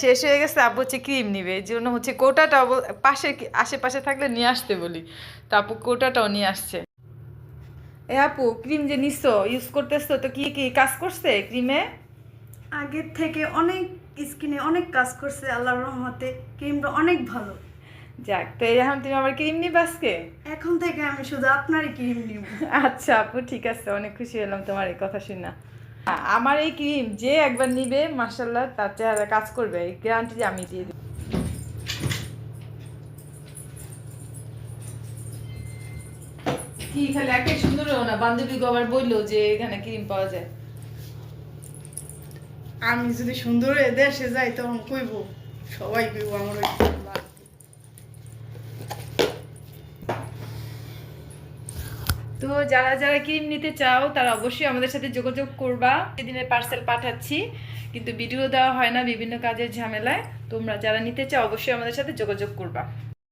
শেষ হয়ে গেছে, আব্বু হচ্ছে ক্রিম নিবে, এই জন্য হচ্ছে কোটাটা পাশে আশেপাশে থাকলে নিয়ে আসতে বলি, তো আপু কোটাটাও নিয়ে আসছে। এ আপু, ক্রিম যে নিছো ইউজ করতেছো তো, কি কি কাজ করছে ক্রিমে? আগের থেকে অনেক স্কিনে অনেক কাজ করছে আল্লাহর রহমতে। ক্রিমটা অনেক ভালো। যাক, তো এখন তুমি আবার ক্রিম নিবে আজকে? এখন থেকে আমি শুধু আপনারই ক্রিম নিব। আচ্ছা আপু, ঠিক আছে, অনেক খুশি হলাম তোমার এই কথা শুনে। আমার এই ক্রিম যে একবার নিবে মাশাআল্লাহ তার চেহারা কাজ করবে, এই গ্যারান্টি আমি দিয়ে দিই। কি খালি একে সুন্দর না, বান্ধবী গো আবার বললো যে এখানে ক্রিম পাওয়া যায়। আমি যদি সুন্দর হয়ে দেশে যাই তখন কইব, সবাই কইব আমার ওই ক্রিম লাগবে। তো যারা যারা ক্রিম নিতে চাও তারা অবশ্যই আমাদের সাথে যোগাযোগ করবা। সেদিনের পার্সেল পাঠাচ্ছি, কিন্তু ভিডিও দেওয়া হয় না বিভিন্ন কাজের ঝামেলায়। তোমরা যারা নিতে চাও অবশ্যই আমাদের সাথে যোগাযোগ করবা।